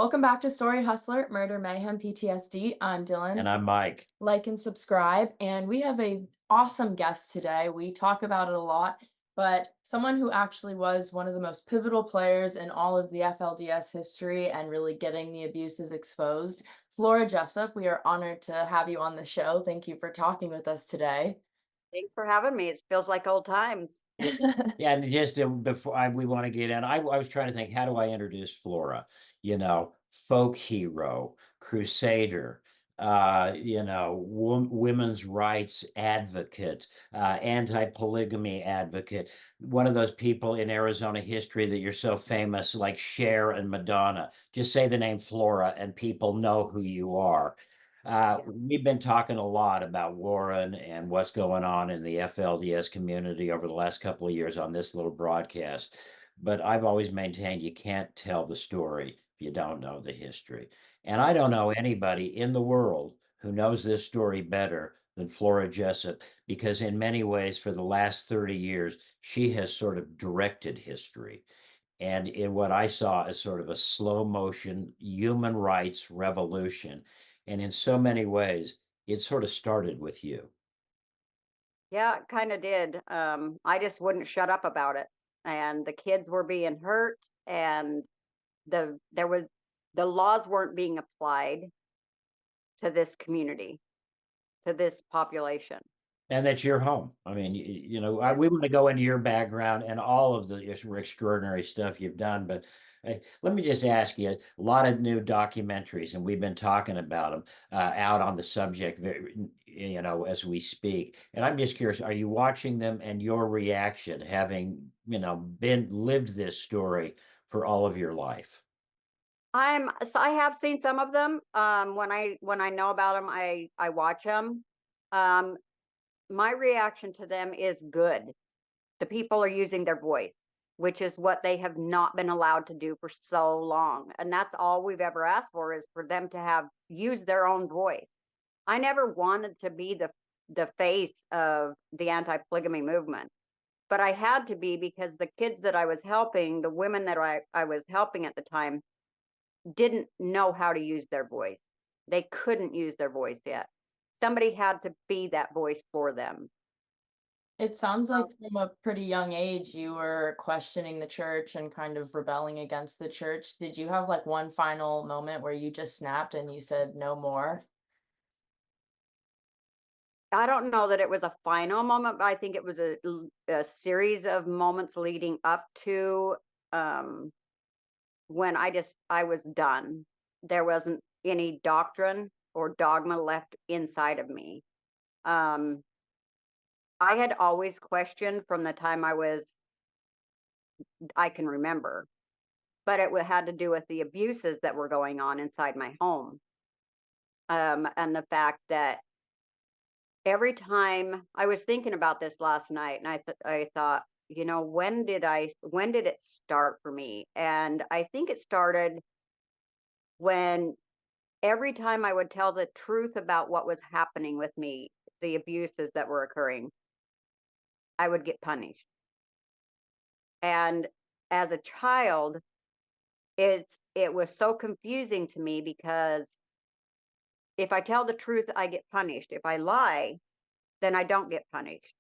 Welcome back to Story Hustler, Murder Mayhem PTSD. I'm And Dylan. I'm Mike. Like and subscribe. And we have a awesome guest today. We talk about it a lot, but someone who actually was one of the most pivotal players in all of the FLDS history and really getting the abuses exposed. Flora Jessop, we are honored to have you on the show. Thank you for talking with us today. Thanks for having me. It feels like old times. Yeah, and just before we want to get in, I was trying to think, how do I introduce Flora? Folk hero, crusader, women's rights advocate, anti-polygamy advocate. One of those people in Arizona history that you're so famous, like Cher and Madonna. Just say the name Flora, and people know who you are. Yeah. We've been talking a lot about Warren and what's going on in the FLDS community over the last couple of years on this little broadcast. But I've always maintained you can't tell the story if you don't know the history. And I don't know anybody in the world who knows this story better than Flora Jessop, because in many ways, for the last 30 years, she has sort of directed history. And in what I saw as sort of a slow motion human rights revolution. And in so many ways, it sort of started with you. Yeah, it kind of did. I just wouldn't shut up about it. And the kids were being hurt and there was the laws weren't being applied to this community, to this population. And that's your home. I mean, Yeah. we want to go into your background and all of the extraordinary stuff you've done. But let me just ask you, a lot of new documentaries, and we've been talking about them out on the subject, as we speak. And I'm just curious, are you watching them and your reaction, having, been lived this story for all of your life? I have seen some of them. When I know about them, I watch them. Um, my reaction to them is good. The people are using their voice, which is what they have not been allowed to do for so long. And that's all we've ever asked for is for them to have used their own voice. I never wanted to be the face of the anti-polygamy movement, but I had to be because the kids that I was helping, the women that I was helping at the time, didn't know how to use their voice. They couldn't use their voice yet. Somebody had to be that voice for them. It sounds like from a pretty young age you were questioning the church and kind of rebelling against the church. Did you have like one final moment where you just snapped and you said no more? I don't know that it was a final moment, but I think it was a series of moments leading up to um, when I was done. There wasn't any doctrine or dogma left inside of me. Um, I had always questioned from the time I can remember, but had to do with the abuses that were going on inside my home, and the fact that every time I was thinking about this last night, and I thought, when did it start for me? And I think it started when every time I would tell the truth about what was happening with me, the abuses that were occurring, I would get punished. And as a child, it was so confusing to me because if I tell the truth, I get punished. If I lie, then I don't get punished.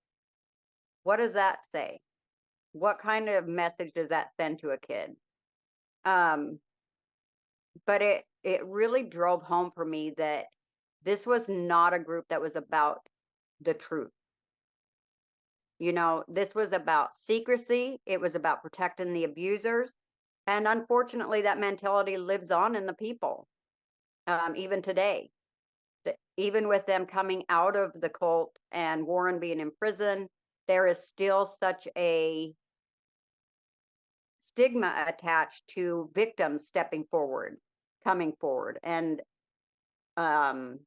What does that say? What kind of message does that send to a kid? Um, but it really drove home for me that this was not a group that was about the truth. This was about secrecy. It was about protecting the abusers. And unfortunately, that mentality lives on in the people, even today. Even with them coming out of the cult and Warren being in prison, there is still such a stigma attached to victims stepping forward, coming forward, and um,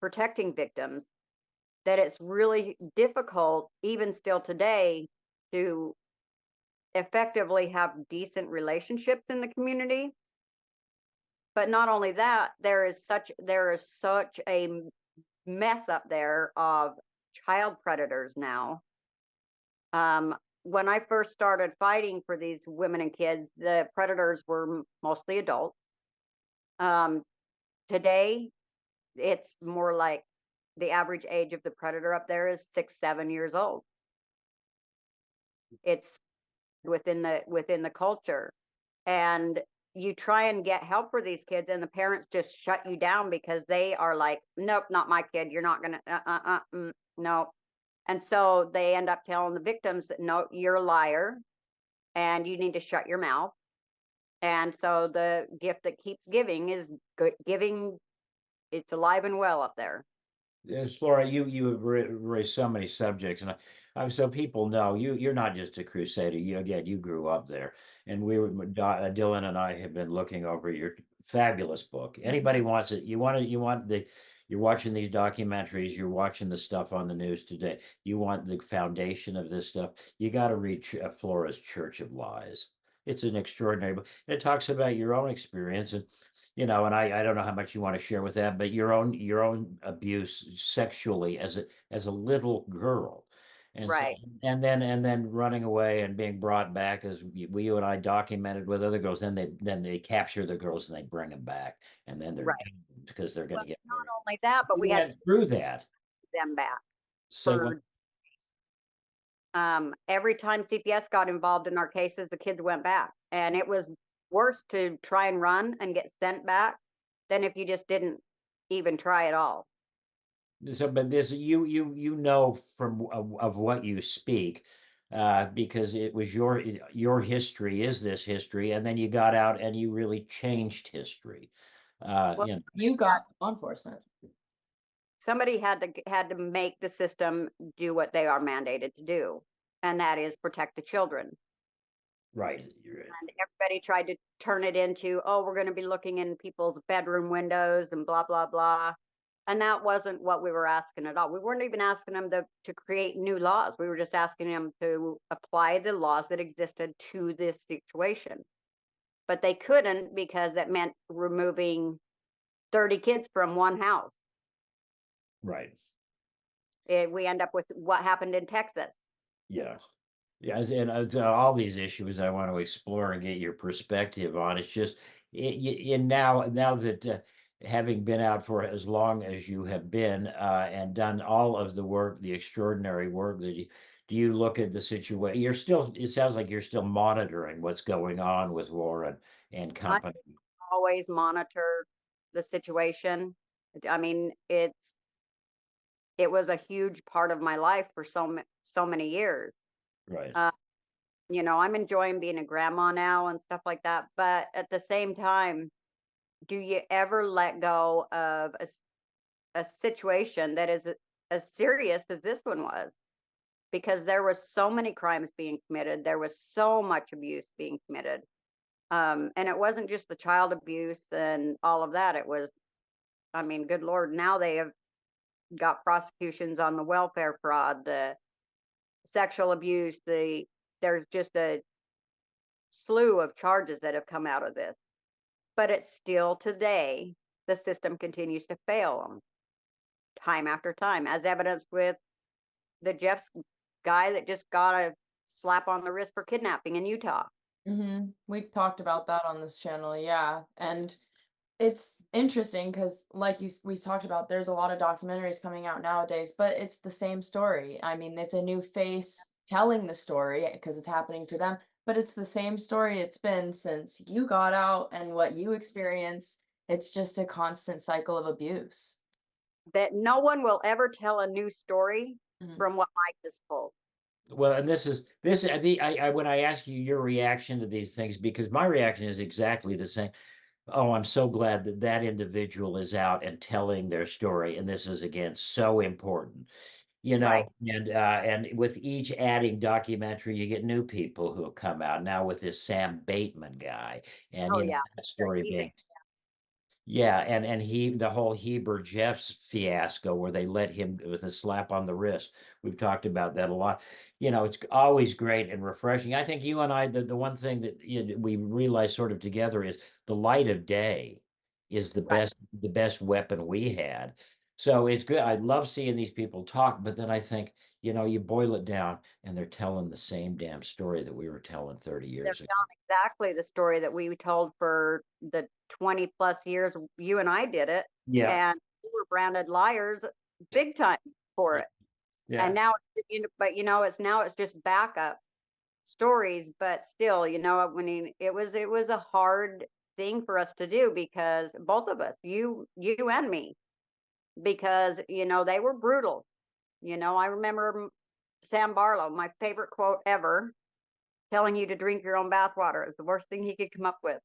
protecting victims that it's really difficult, even still today, to effectively have decent relationships in the community. But not only that, there is such a mess up there of child predators now. when I first started fighting for these women and kids, the predators were mostly adults. Um, Today, it's more like the average age of the predator up there is 6, 7 years old. It's within the culture, and you try and get help for these kids, and the parents just shut you down because they are like, "Nope, not my kid. You're not gonna, no." And so they end up telling the victims that, "No, you're a liar, and you need to shut your mouth." And so the gift that keeps giving is giving. It's alive and well up there. Yes, Flora, you have raised so many subjects, and so people know you're not just a crusader. You grew up there, and Dylan and I have been looking over your fabulous book. Anybody wants it, you're watching these documentaries, you're watching the stuff on the news today. You want the foundation of this stuff. You got to read Flora's Church of Lies. It's an extraordinary book. It talks about your own experience, and I don't know how much you want to share with that, but your own abuse sexually as a little girl. And so, Right, and then running away and being brought back, as you and I documented with other girls. Then they capture the girls and they bring them back, and then they're right. doomed because they're going Well, to get not married. only that, but we You had went through that. them back Say what? for every time CPS got involved in our cases, the kids went back. And it was worse to try and run and get sent back than if you just didn't even try at all. So, but this you know from of what you speak, because it was your history is this history, and then you got out and you really changed history. Well, You know, You got law enforcement. somebody had to make the system do what they are mandated to do, and that is protect the children. right. And everybody tried to turn it into, oh, we're going to be looking in people's bedroom windows and blah blah blah. And that wasn't what we were asking at all. We weren't even asking them to create new laws. We were just asking them to apply the laws that existed to this situation. But they couldn't because that meant removing 30 kids from one house. Right. We end up with what happened in Texas. Yeah. Yeah, and all these issues I want to explore and get your perspective on. It's just, and now that having been out for as long as you have been, and done all of the work, the extraordinary work that do you look at the situation? It sounds like you're still monitoring what's going on with Warren and I company. always monitor the situation. I mean, it was a huge part of my life for so many years. Right. Uh, I'm enjoying being a grandma now and stuff like that. But at the same time, do you ever let go of a situation that is as serious as this one was? Because there was so many crimes being committed, there was so much abuse being committed, and it wasn't just the child abuse and all of that. It was, I mean, good Lord, now they have got prosecutions on the welfare fraud, the sexual abuse, there's just a slew of charges that have come out of this. But it's still today, the system continues to fail them time after time, as evidenced with the Jeff's guy that just got a slap on the wrist for kidnapping in Utah. We talked about that on this channel, yeah. And it's interesting because, like we talked about, there's a lot of documentaries coming out nowadays, but it's the same story. I mean, it's a new face telling the story because it's happening to them, but it's the same story it's been since you got out and what you experienced. It's just a constant cycle of abuse. That no one will ever tell a new story Mhm. from what Mike has told. Well, and this I when I ask you your reaction to these things, because my reaction is exactly the same. Oh, I'm so glad that that individual is out and telling their story, and this is again so important. Right. And with each adding documentary, you get new people who come out now with this Sam Bateman guy, and Oh yeah. that story He's being, yeah, and the whole Heber Jeffs fiasco where they let him with a slap on the wrist. We've talked about that a lot. It's always great and refreshing. I think you and I, the one thing that we realize sort of together is the light of day is right. the best weapon we had. So it's good. I love seeing these people talk, but then I think, you boil it down and they're telling the same damn story that we were telling 30 They're years ago. telling exactly the story that we told for the 20 plus years you and I did it, Yeah. and we were branded liars big time for Yeah. it. And Yeah. now, but it's now it's just backup stories, but still, I mean, it was a hard thing for us to do because both of us, you and me, because they were brutal. I remember Sam Barlow, my favorite quote ever, telling you to drink your own bathwater is the worst thing he could come up with.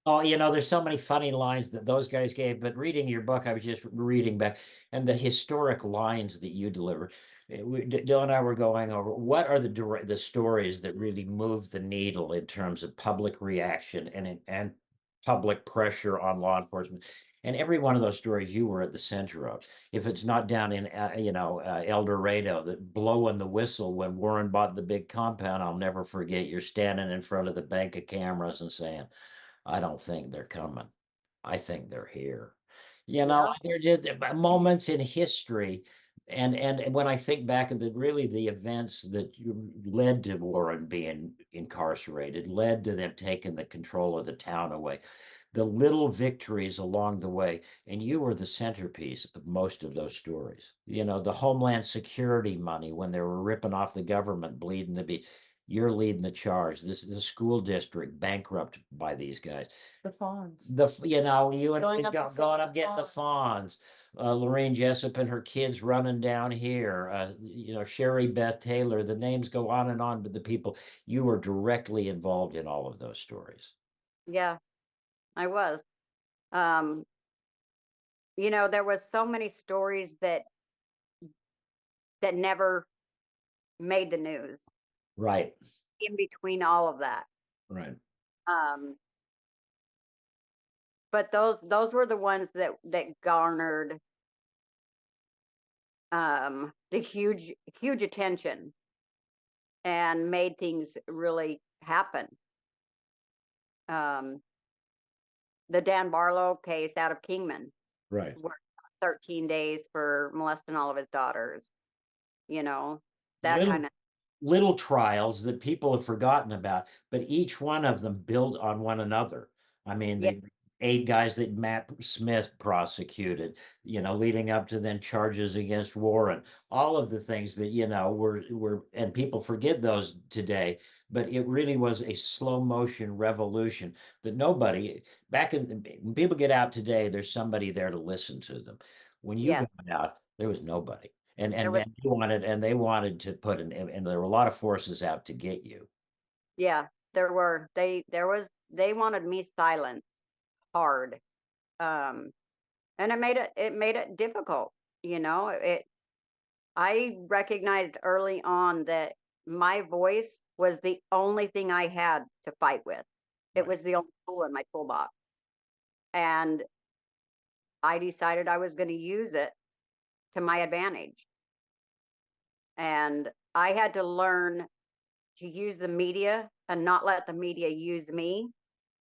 Oh, there's so many funny lines that those guys gave, but reading your book, I was just reading back and the historic lines that you deliver. Dill and I were going over what are the stories that really move the needle in terms of public reaction and public pressure on law enforcement. And every one of those stories you were at the center of. If it's not down in El Dorado, that blowing the whistle when Warren bought the big compound, I'll never forget. You're standing in front of the bank of cameras and saying, I don't think they're coming. I think they're here. Yeah, They're just moments in history. And when I think back at the events that led to Warren being incarcerated, led to them taking the control of the town away, the little victories along the way, and you were the centerpiece of most of those stories. The Homeland Security money when they were ripping off the government, bleeding the beach. You're leading the charge. This is the school district bankrupt by these guys. The fawns. You and Going up and saving going up the getting the fawns. fawns. Lorraine Jessup and her kids running down here. Sherry Beth Taylor. The names go on and on, but the people you were directly involved in all of those stories. yeah, I was. Um, there was so many stories that never made the news Right. in between all of that. Right. Um, but those were the ones that garnered the huge attention and made things really happen. Um, the Dan Barlow case out of Kingman, Right. where 13 days for molesting all of his daughters, you know, that Little kind of, little trials that people have forgotten about, but each one of them build on one another. I mean, yeah, the 8 guys that Matt Smith prosecuted, leading up to then charges against Warren, all of the things that, were, and people forget those today, but it really was a slow motion revolution that nobody when people get out today, there's somebody there to listen to them. When you yes, got out, there was nobody. And there and was, and they wanted to put and there were a lot of forces out to get you. yeah, they wanted me silenced hard. Um, and it made it difficult, I recognized early on that my voice was the only thing I had to fight with. It Right. was the only tool in my toolbox. And I decided I was going to use it to my advantage. And I had to learn to use the media and not let the media use me.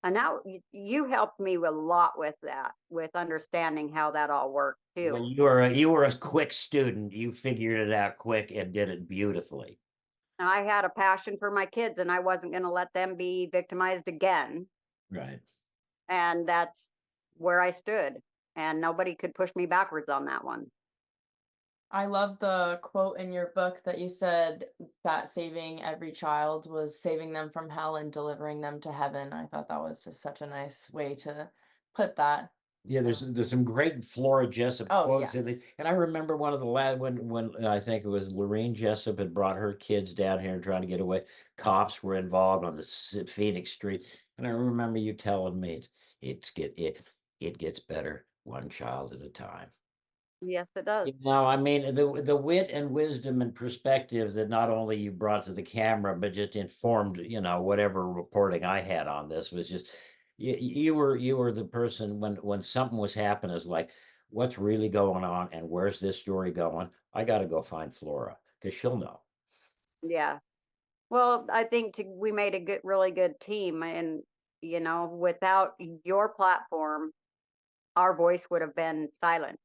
And now you helped me a lot with that, with understanding how that all worked Well, too. you were a quick student. You figured it out quick and did it beautifully. I had a passion for my kids and I wasn't going to let them be victimized again. Right. And that's where I stood. And nobody could push me backwards on that one. I love the quote in your book that you said that saving every child was saving them from hell and delivering them to heaven. I thought that was just such a nice way to put that. Yeah, So, there's some great Flora Jessop oh quotes in it. yes. And I remember one of the last when I think it was Lorraine Jessup had brought her kids down here and trying to get away. Cops were involved on the Phoenix Street. And I remember you telling me it gets better one child at a time. Yes, it does. I mean, the wit and wisdom and perspective that not only you brought to the camera, but just informed, whatever reporting I had on this was just you were the person when something was happening is like, what's really going on and where's this story going? I got to go find Flora because she'll know. Yeah. Well, I think we made a really good team. And, without your platform, our voice would have been silent.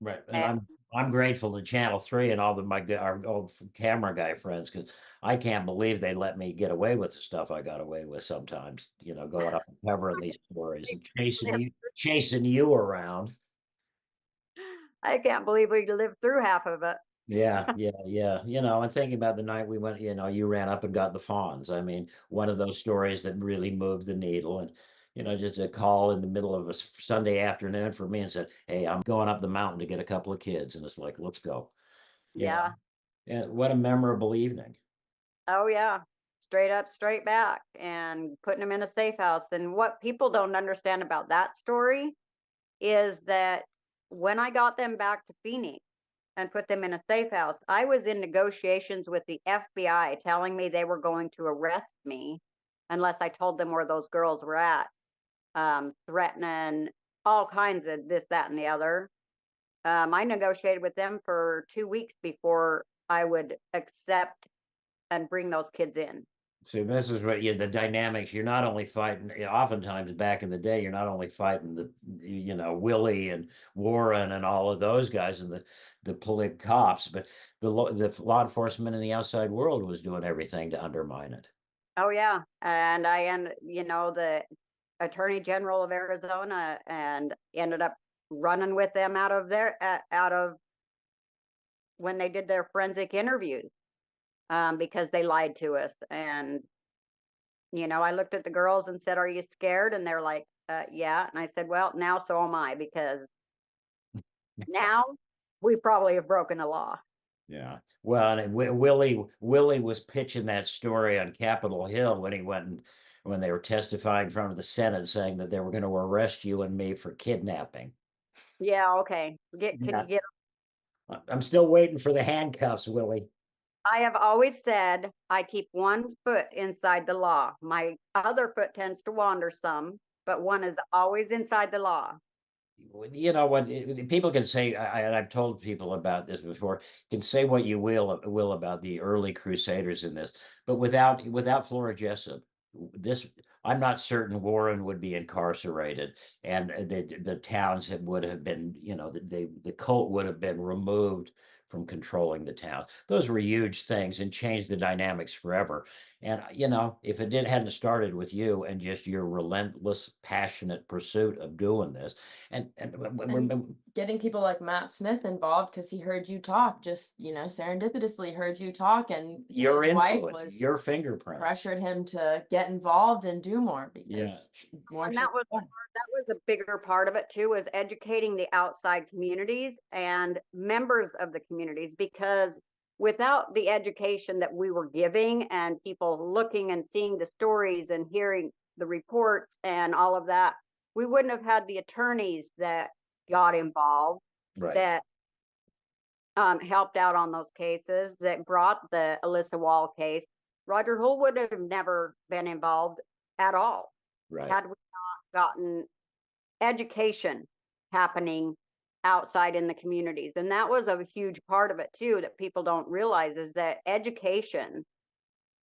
Right, and And I'm grateful to Channel 3 and all of our old camera guy friends, because I can't believe they let me get away with the stuff I got away with sometimes, going up and covering these stories and chasing you around. I can't believe we lived through half of it. Yeah, yeah, yeah. And thinking about the night we went, you ran up and got the fawns. I mean, one of those stories that really moved the needle. And, just a call in the middle of a Sunday afternoon for me and said, "Hey, I'm going up the mountain to get a couple of kids." And it's like, let's go. You know, Yeah. and what a memorable evening. Oh, yeah. Straight up, straight back, and putting them in a safe house. And what people don't understand about that story is that when I got them back to Phoenix and put them in a safe house, I was in negotiations with the FBI telling me they were going to arrest me unless I told them where those girls were at, threatening all kinds of this, that, and the other. I negotiated with them for 2 weeks before I would accept and bring those kids in. See, this is what the dynamics. You're not only fighting, oftentimes back in the day, you're not only fighting Willie and Warren and all of those guys and the police cops, but the law enforcement in the outside world was doing everything to undermine it. Oh yeah, and the Attorney General of Arizona, and ended up running with them out of when they did their forensic interviews, because they lied to us. And I looked at the girls and said, "Are you scared?" And they're like, "Yeah." And I said, "Well, now so am I, because now we probably have broken the law." Yeah. Well, and Willie was pitching that story on Capitol Hill when he went and when they were testifying in front of the Senate, saying that they were going to arrest you and me for kidnapping. Yeah, okay. Can Yeah. you get? I'm still waiting for the handcuffs, Willie. I have always said I keep one foot inside the law. My other foot tends to wander some, but one is always inside the law. You know what, people can say, and I've told people about this before, can say what you will about the early crusaders in this, but without Flora Jessop, this I'm not certain Warren would be incarcerated, and the towns would have been, the cult would have been removed from controlling the town. Those were huge things and changed the dynamics forever. And if it hadn't started with you and just your relentless, passionate pursuit of doing this, and Getting people like Matt Smith involved because he heard you talk, just, serendipitously heard you talk, and your his wife influence, was your fingerprints. pressured him to get involved and do more Yeah, because more And should be done. that was a bigger part of it too, was educating the outside communities and members of the communities, because without the education that we were giving and people looking and seeing the stories and hearing the reports and all of that, we wouldn't have had the attorneys that got involved, right, that helped out on those cases, that brought the Alyssa Wall case. Roger Hull would have never been involved at all right, had we gotten education happening outside in the communities. And that was a huge part of it too, that people don't realize, is that education,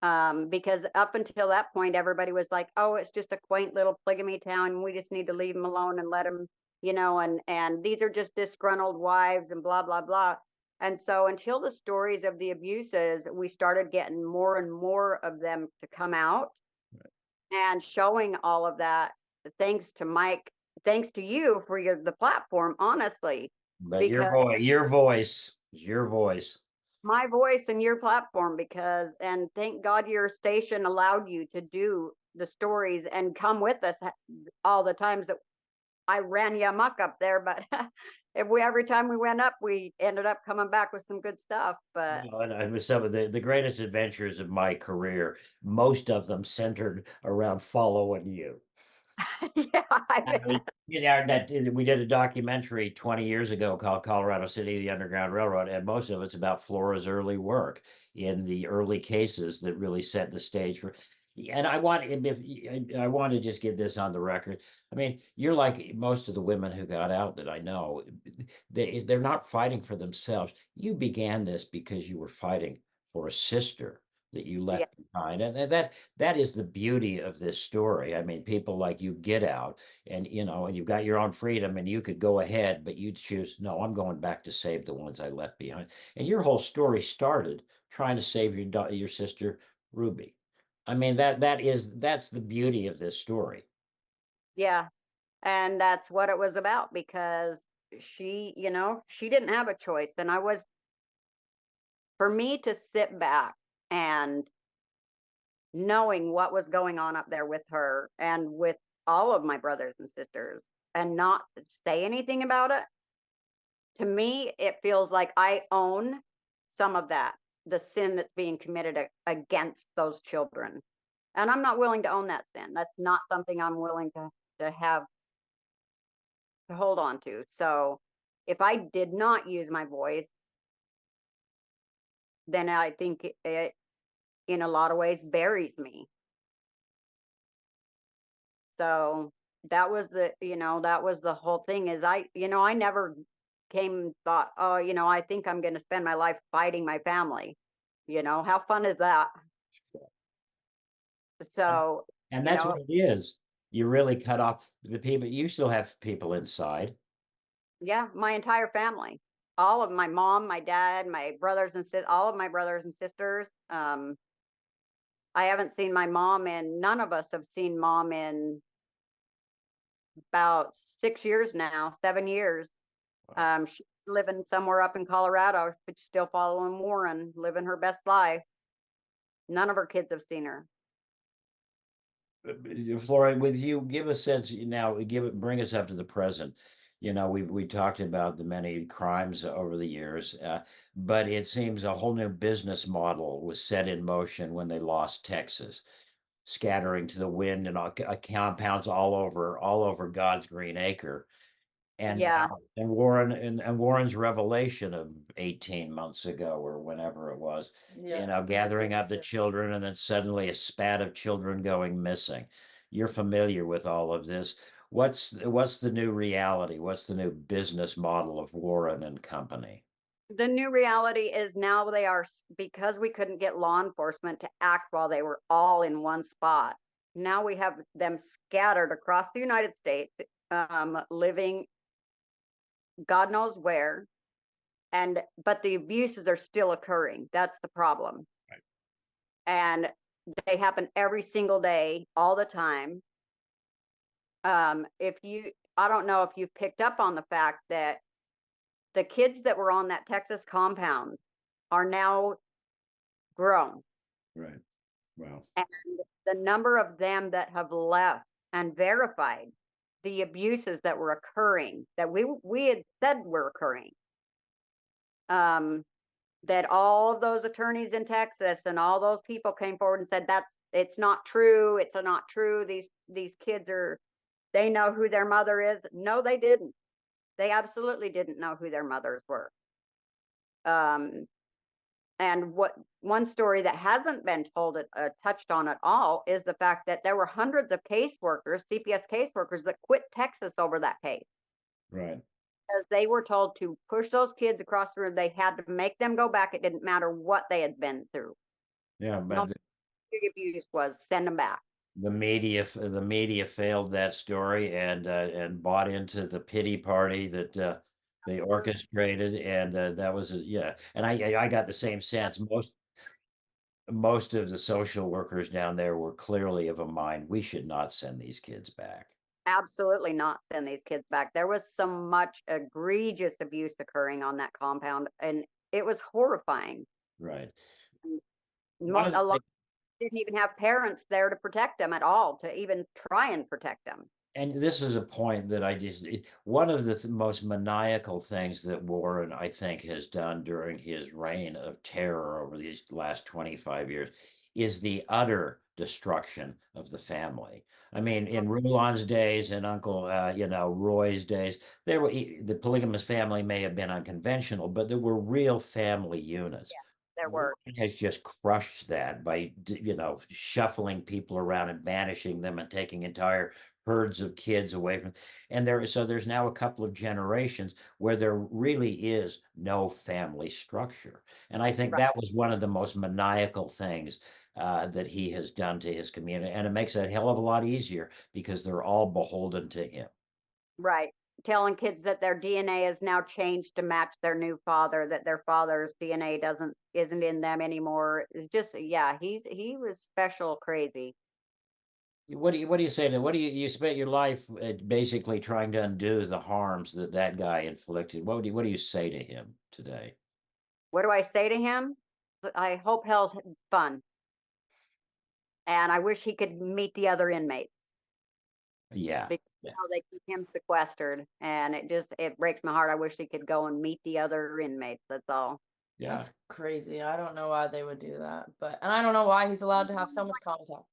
because up until that point, everybody was like, "Oh, it's just a quaint little polygamy town. We just need to leave them alone and let them, and these are just disgruntled wives and blah, blah, blah." And so until the stories of the abuses, we started getting more and more of them to come out and showing all of that. Thanks to Mike, thanks to you for the platform, honestly, but because your voice. my voice and your platform, because, and thank God your station allowed you to do the stories and come with us all the times that I ran you amok up there. But every time we went up, we ended up coming back with some good stuff. But And it was some of the greatest adventures of my career, most of them centered around following you. yeah, I mean, we did a documentary 20 years ago called Colorado City, the Underground Railroad, and most of it's about Flora's early work in the early cases that really set the stage for. And I want to just get this on the record. I mean, you're like most of the women who got out that I know. They're not fighting for themselves. You began this because you were fighting for a sister that you Yeah. left behind. And that is the beauty of this story. I mean, people like you get out and and you've got your own freedom and you could go ahead, but you choose, no, I'm going back to save the ones I left behind. And your whole story started trying to save your sister Ruby. I mean, that's the beauty of this story. Yeah. And that's what it was about, because she didn't have a choice. And for me to sit back and knowing what was going on up there with her and with all of my brothers and sisters and not say anything about it, to me, it feels like I own some of that, the sin that's being committed against those children. And I'm not willing to own that sin. That's not something I'm willing to have to hold on to. So if I did not use my voice, then I think it in a lot of ways buries me. So that was the whole thing, is I never came thought, oh, I think I'm going to spend my life fighting my family. How fun is that? And, So, and you that's know, what it is. You really cut off the people. You still have people inside. yeah, my entire family, all of my mom, my dad, my brothers and all of my brothers and sisters. I haven't seen my mom, and none of us have seen mom in about 6 years now, 7 years. Wow. She's living somewhere up in Colorado, but still following Warren, living her best life. None of her kids have seen her. Flora, with you, give a sense now, bring us up to the present. We talked about the many crimes over the years, but it seems a whole new business model was set in motion when they lost Texas, scattering to the wind and compounds all over God's green acre. And Yeah, Warren's revelation of 18 months ago or whenever it was, Yeah. gathering up the children and then suddenly a spat of children going missing. You're familiar with all of this. What's the new reality? What's the new business model of Warren and Company? the new reality is now because we couldn't get law enforcement to act while they were all in one spot. Now we have them scattered across the United States, living God knows where, but the abuses are still occurring. That's the problem. Right. And they happen every single day, all the time. I don't know if you've picked up on the fact that the kids that were on that Texas compound are now grown. Right. Wow. And the number of them that have left and verified the abuses that were occurring, that we had said were occurring, um, that all of those attorneys in Texas and all those people came forward and said it's not true. It's not true. These kids they know who their mother is. No, they didn't. They absolutely didn't know who their mothers were. Um, and what one story that hasn't been touched on at all, is the fact that there were hundreds of caseworkers, CPS caseworkers, that quit Texas over that case, Right. because they were told to push those kids across the room. They had to make them go back. It didn't matter what they had been through. Yeah, No but matter what the abuse was, send them back. the media failed that story and bought into the pity party that they orchestrated, and that was yeah. And I got the same sense. Most of the social workers down there were clearly of a mind, we should not send these kids back. Absolutely not send these kids back. There was so much egregious abuse occurring on that compound, and it was horrifying. Right. One of the A lot things, didn't even have parents there to protect them at all, to even try and protect them. and this is a point that one of the most maniacal things that Warren, I think, has done during his reign of terror over these last 25 years is the utter destruction of the family. I mean, in Rulon's days and Uncle, Roy's days, the polygamous family may have been unconventional, but there were real family units. There were. Warren has just crushed that by, shuffling people around and banishing them and taking entire herds of kids away from, and there's now a couple of generations where there really is no family structure. And I think Right. that was one of the most maniacal things that he has done to his community. And it makes it a hell of a lot easier because they're all beholden to him. Right. Telling kids that their DNA is now changed to match their new father, that their father's DNA isn't in them anymore. It's just, yeah, he was special crazy. What do you say to, you spent your life basically trying to undo the harms that that guy inflicted? What do you say to him today? What do I say to him? I hope hell's fun, and I wish he could meet the other inmates Yeah. because Yeah. how they keep him sequestered, and it breaks my heart. I wish he could go and meet the other inmates. That's all. Yeah. That's crazy. I don't know why they would do that, but and I don't know why he's allowed to have so much contact.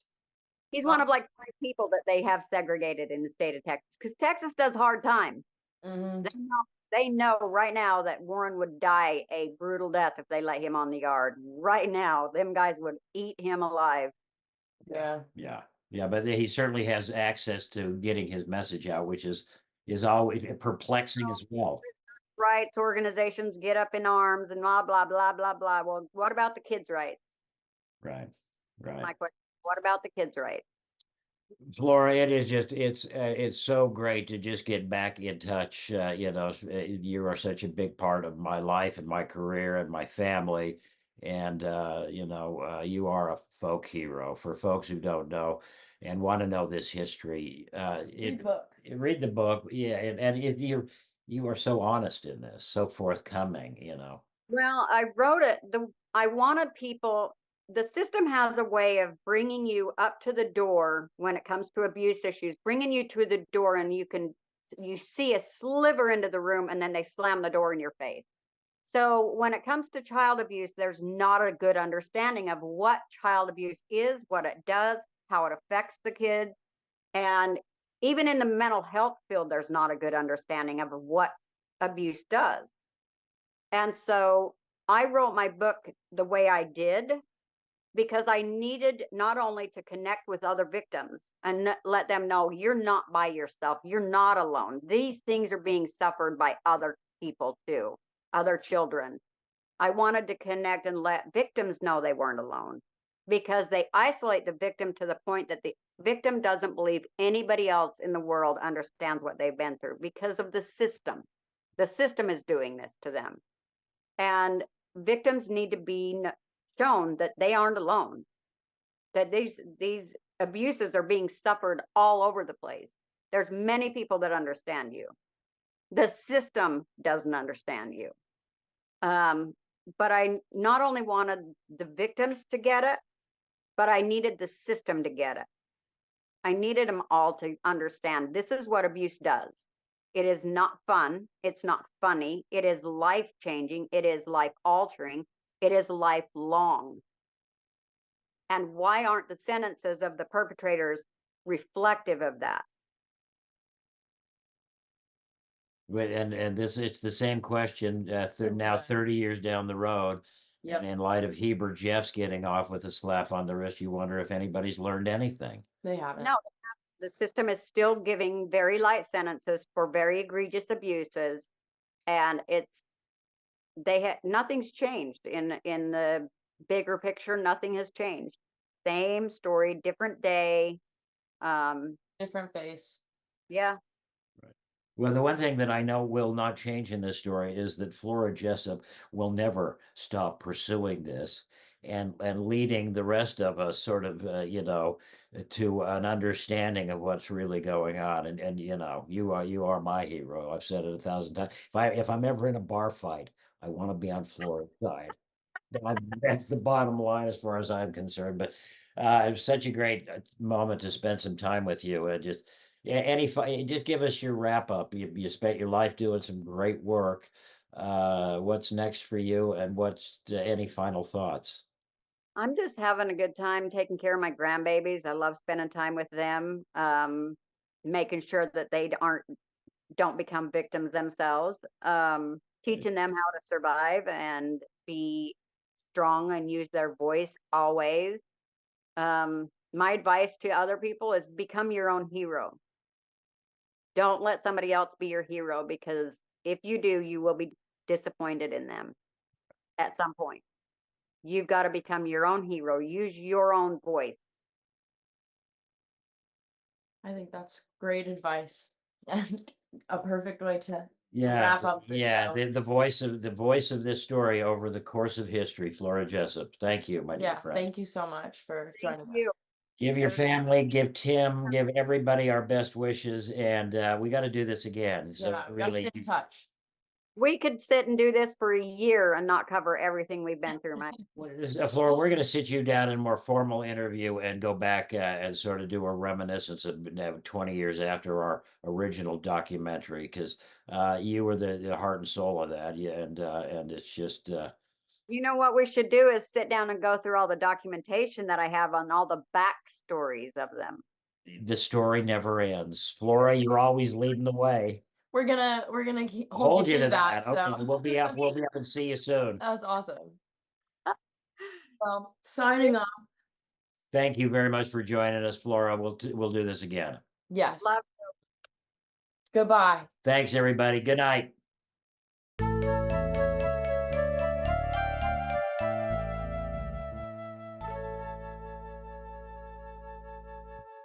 He's Uh, one of like 5 people that they have segregated in the state of Texas because Texas does hard time. mhm. They know right now that Warren would die a brutal death if they let him on the yard. Right now, them guys would eat him alive. Yeah. Yeah. Yeah. But he certainly has access to getting his message out, which is always perplexing as well. Rights organizations get up in arms and blah blah blah blah blah. Well, what about the kids' rights? Right. Right. My question. What about the kids' rights? Flora, it is just it's so great to just get back in touch. You are such a big part of my life and my career and my family, and you are a folk hero for folks who don't know and want to know this history. Read the book. Read the book, yeah, you are so honest in this, so forthcoming. Well, I wrote it. I wanted people. The system has a way of bringing you up to the door when it comes to abuse issues, bringing you to the door, and you see a sliver into the room, and then they slam the door in your face. So when it comes to child abuse, there's not a good understanding of what child abuse is, what it does, how it affects the kids, and even in the mental health field, there's not a good understanding of what abuse does. And so I wrote my book the way I did because I needed not only to connect with other victims and let them know you're not by yourself, you're not alone. These things are being suffered by other people too, other children. I wanted to connect and let victims know they weren't alone because they isolate the victim to the point that the victim doesn't believe anybody else in the world understands what they've been through because of the system. The system is doing this to them. And victims need to be shown that they aren't alone, that these abuses are being suffered all over the place. There's many people that understand you. The system doesn't understand you. Um, but I not only wanted the victims to get it, but I needed the system to get it. I needed them all to understand this is what abuse does. It is not fun. It's not funny. It is life changing. It is life altering. It is lifelong. And why aren't the sentences of the perpetrators reflective of that? And this it's the same question now Cincinnati. 30 years down the road. And Yep, in light of Heber Jeffs getting off with a slap on the wrist, you wonder if anybody's learned anything. they haven't. No, the system is still giving very light sentences for very egregious abuses. And nothing's changed in the bigger picture. Nothing has changed. Same story, different day. Um, Different face. yeah, Right. Well, the one thing that I know will not change in this story is that Flora Jessop will never stop pursuing this and leading the rest of us sort of, to an understanding of what's really going on. And you are my hero. I've said it 1,000 times. If I'm ever in a bar fight, I want to be on Flora's side. That's the bottom line as far as I'm concerned. But it was such a great moment to spend some time with you. Just yeah, just give us your wrap up. You spent your life doing some great work. What's next for you, and what's any final thoughts? I'm just having a good time taking care of my grandbabies. I love spending time with them, making sure that they don't become victims themselves, teaching them how to survive and be strong and use their voice always. My advice to other people is become your own hero. Don't let somebody else be your hero, because if you do, you will be disappointed in them at some point. You've got to become your own hero. Use your own voice. I think that's great advice and a perfect way to Yeah, wrap up the yeah, show. the voice of this story over the course of history, Flora Jessop. Thank you, my dear Yeah, friend. thank you so much for Thank joining you. us. Give your Everybody, family, give Tim, give everybody our best wishes, and we got to do this again. So Yeah, we gotta stay really, in touch. we could sit and do this for a year and not cover everything we've been through, Mike. Flora, we're going to sit you down in a more formal interview and go back and sort of do a reminiscence of 20 years after our original documentary, because you were the heart and soul of that. Yeah, and it's just You know what we should do is sit down and go through all the documentation that I have on all the backstories of them. the story never ends. Flora, you're always leading the way. We're gonna hold you Hold you to to that. that. Okay, So we'll be up and see you soon. that's awesome. Well, signing off. Thank you very much for joining us, Flora. We'll do this again. Yes. Love. Goodbye. Thanks, everybody. Good night.